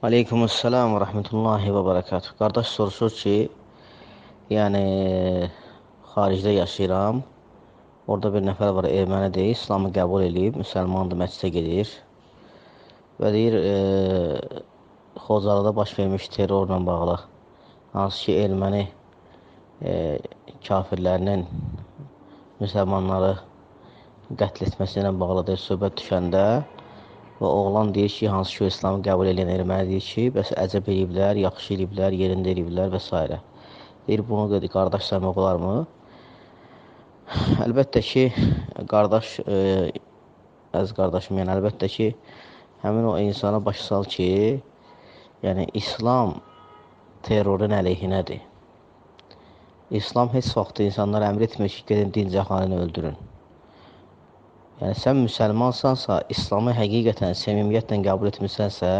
Aleykümselam və rəhmətullahi və bərəkatuhu. Qardaş soruşur ki, yəni xaricdə yaşayıram. Orada bir nəfər var, ermənidir, İslamı qəbul edib, müsəlmandır, məscidə gedir. Və deyir, Xocalıda baş vermiş terrorla bağlı, hansı ki, erməni kafirlərinin müsəlmanları qətl etməsi ilə bağlıdır söhbət düşəndə və oğlan deyir ki, hansı ki, İslamı qəbul edən erməni deyir ki, bəs əcəb eləyiblər, yaxşı eləyiblər, yerində eləyiblər və s. Deyir, bunu dedi, qardaş saymaq olarmı? Əlbəttə ki, qardaş, əziz qardaşım, yəni əlbəttə ki, həmin o insana başa sal ki, yəni İslam terrorun əleyhinədir. İslam heç vaxt insanlara əmr etmir ki, gedin dinc əhalini öldürün. Yəni, sən müsəlmansansa, İslamı həqiqətən, səmimiyyətlə qəbul etmirsənsə,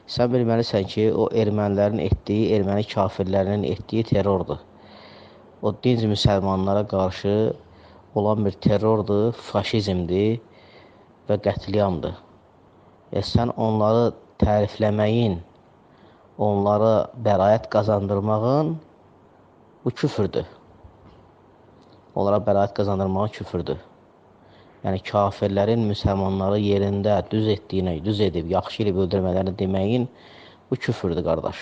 sən bilməlisən ki, o ermənilərin etdiyi, erməni kafirlərinin etdiyi terrordur. O, dinc müsəlmanlara qarşı olan bir terrordur, faşizmdir və qətliamdır. Sən onları tərifləməyin, onlara bəraət qazandırmağın, bu küfürdür. Onlara bəraət qazandırmağın küfürdür. Yəni, kafirlərin müsəlmanları yerində düz etdiyinə, düz edib, yaxşı edib öldürmələrini deməyin, bu küfürdür, qardaş.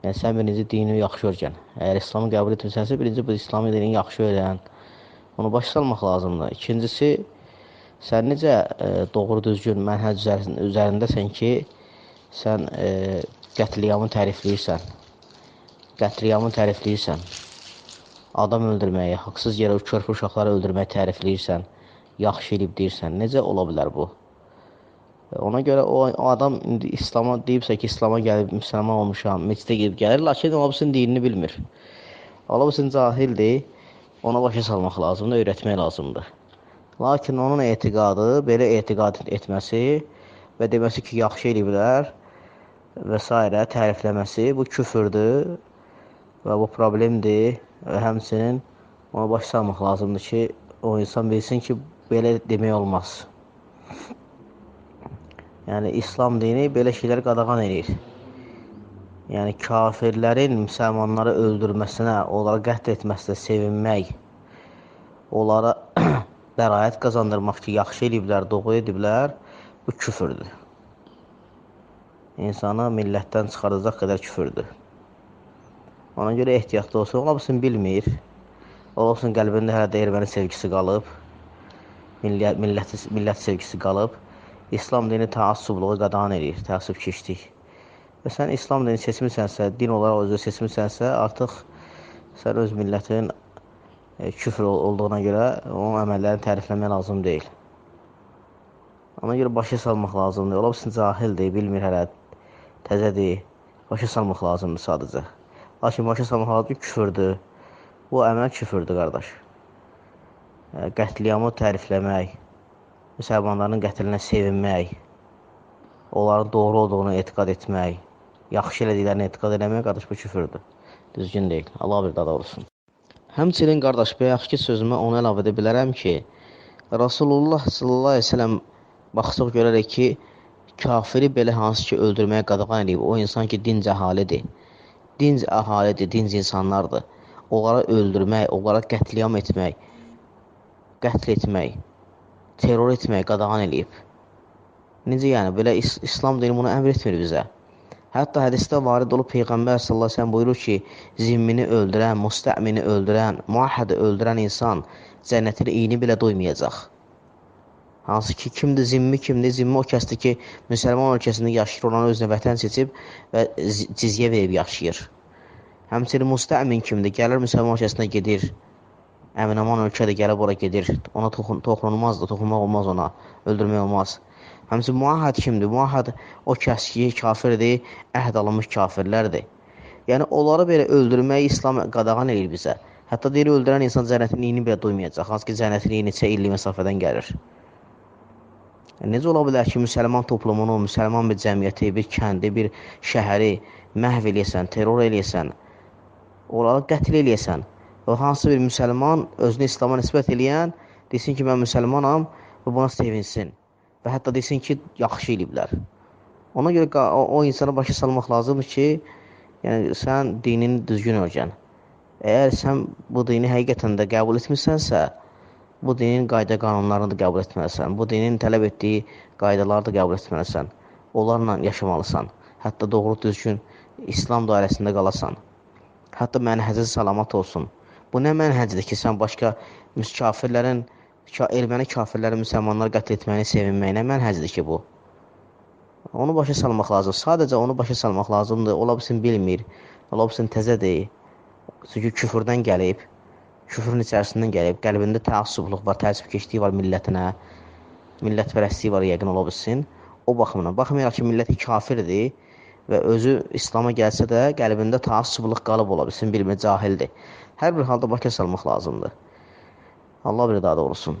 Yəni, sən birinci dini yaxşı öyrən. Əgər İslamı qəbul etmirsənsə, birinci bu İslamı dini yaxşı öyrən. Onu başa salmaq lazımdır. İkincisi, sən necə doğru düzgün mənhəc üzərindəsən ki, sən qətliyamı tərifləyirsən. Qətliyamı tərifləyirsən. Adam öldürməyi, haqsız yerə körpü uşaqları öldürməyi tərifləyirsən, yaxşı eləyib deyirsən. Necə ola bilər bu? Ona görə o adam indi İslama deyibsə ki, İslama gəlib, müsəlman olmuşam, meclidə gedib gəlir, lakin o birisinin dinini bilmir. O birisinin cahildir, ona başa salmaq lazımdır, öyrətmək lazımdır. Lakin onun etiqadı, belə etiqad etməsi və deməsi ki, yaxşı eləyiblər və s. tərifləməsi, bu küfürdür və bu problemdir. Və həmçinin ona başa salmaq lazımdır ki, o insan bilsin ki, belə demək olmaz. Yəni, İslam dini belə şeyləri qadağan edir. Yəni, kafirlərin müsəlmanları öldürməsinə, onları qətl etməsinə sevinmək, onlara bəraət qazandırmaq ki, yaxşı ediblər, doğru ediblər, bu küfürdür. İnsanı millətdən çıxardacaq qədər küfürdür. Ona görə ehtiyatlı olsun, ola bilsin bilmir, ola bilsin qəlbində hələ də erməni sevgisi qalıb, millət sevgisi qalıb, İslam dini təəssüblüğü qadağan edir, təəssübkeşlik. Və sən İslam dini seçmirsənsə, din olaraq özü seçmirsənsə, artıq sən öz millətin küfr olduğuna görə onun əməllərini tərifləmək lazım deyil. Ona görə başa salmaq lazımdır, ola bilsin cahildir, bilmir hələ, təzədir, başa salmaq lazımdır sadəcə. Lakin başa salmaq lazımdır, küfürdür. Bu əməl küfürdür, qardaş. Qətliyamı tərifləmək, müsəlmanların qətlinə sevinmək, onların doğru olduğunu etiqad etmək, yaxşı elədiklərini etiqad eləmək, qardaş, bu küfürdür. Düzgün deyil. Allah bir dada olsun. Həmçinin, qardaş, bayaqki sözümə onu əlavə edə bilərəm ki, Rasulullah sallallahu aleyhi ve sellem baxsaq görərək ki, kafiri belə hansı ki, öldürməyə qadağan edib, o insan ki, dinc əhalidir. Dinc əhalidir, dinc insanlardır. Onlara öldürmək, onlara qətliyam etmək, qətl etmək, terror etmək qadağan eləyib. Necə yəni? Belə İslam dini bunu əmr etmir bizə. Hətta hədisdə varid olub Peyğəmbər sallallahu əleyhi və səlləm buyurur ki, zimmini öldürən, müstəmini öldürən, muahhədi öldürən insan cənnətin iyini belə doymayacaq. Hansı ki, kimdir zimmi, kimdir? Zimmi o kəsdir ki, müsəlman ölkəsində yaşayır, ona özünə vətən seçib və cizyə verib yaşayır. Həmçinin müstəmin kimdir? Gəlir müsəlman ölkəsinə gedir, əmin-aman ölkədə gəlib ora gedir, ona toxunulmazdır, toxunmaq olmaz ona, öldürmək olmaz. Həmçinin muahhəd kimdir? Muahhəd o kəs ki, kafirdir, əhd alınmış kafirlərdir. Yəni, onları belə öldürməyi İslam qadağan edir bizə. Hətta deyir, öldürən insan cənnətin iyini belə duymayacaq, hansı ki, cənnətin iyi neçə illik məsafədən gəlir. Necə ola bilər ki, müsəlman toplumunu, müsəlman bir cəmiyyəti, bir kəndi, bir şəhəri məhv eləyəsən, terror eləyəsən, onları qətl eləyəsən və hansı bir müsəlman özünü İslama nisbət eləyən desin ki, mən müsəlmanam və buna sevinsin və hətta desin ki, yaxşı eləyiblər. Ona görə o insana başa salmaq lazımdır ki, yəni sən dinini düzgün öyrən. Əgər sən bu dini həqiqətən də qəbul etmirsənsə, bu dinin qayda qanunlarını da qəbul etməlisən. Bu dinin tələb etdiyi qaydaları da qəbul etməlisən. Onlarla yaşamalısan. Hətta doğru düzgün İslam dairəsində qalasan. Hətta mənhəcin salamat olsun. Bu nə mənhəcdir ki, sən başqa kafirlərin, erməni kafirlərin müsəlmanları qətl etməyini sevinməyinə mənhəcdir ki, bu. Onu başa salmaq lazım. Sadəcə onu başa salmaq lazımdır. Ola bilsin bilmir, ola bilsin təzədir. Çünki küfrdən gəlib, küfrün içərisindən gəlib, qəlbində təəssüblük var, təəssübkeşliyi var millətinə, millətpərəstliyi var yəqin ola bilsin. O baxımdan, baxmayaraq ki, milləti kafirdir və özü İslam'a gəlsə də qəlbində təəssüblük qalıb ola bilsin, bilmə cahildir. Hər bir halda başa salmaq lazımdır. Allah bir daha doğrusun.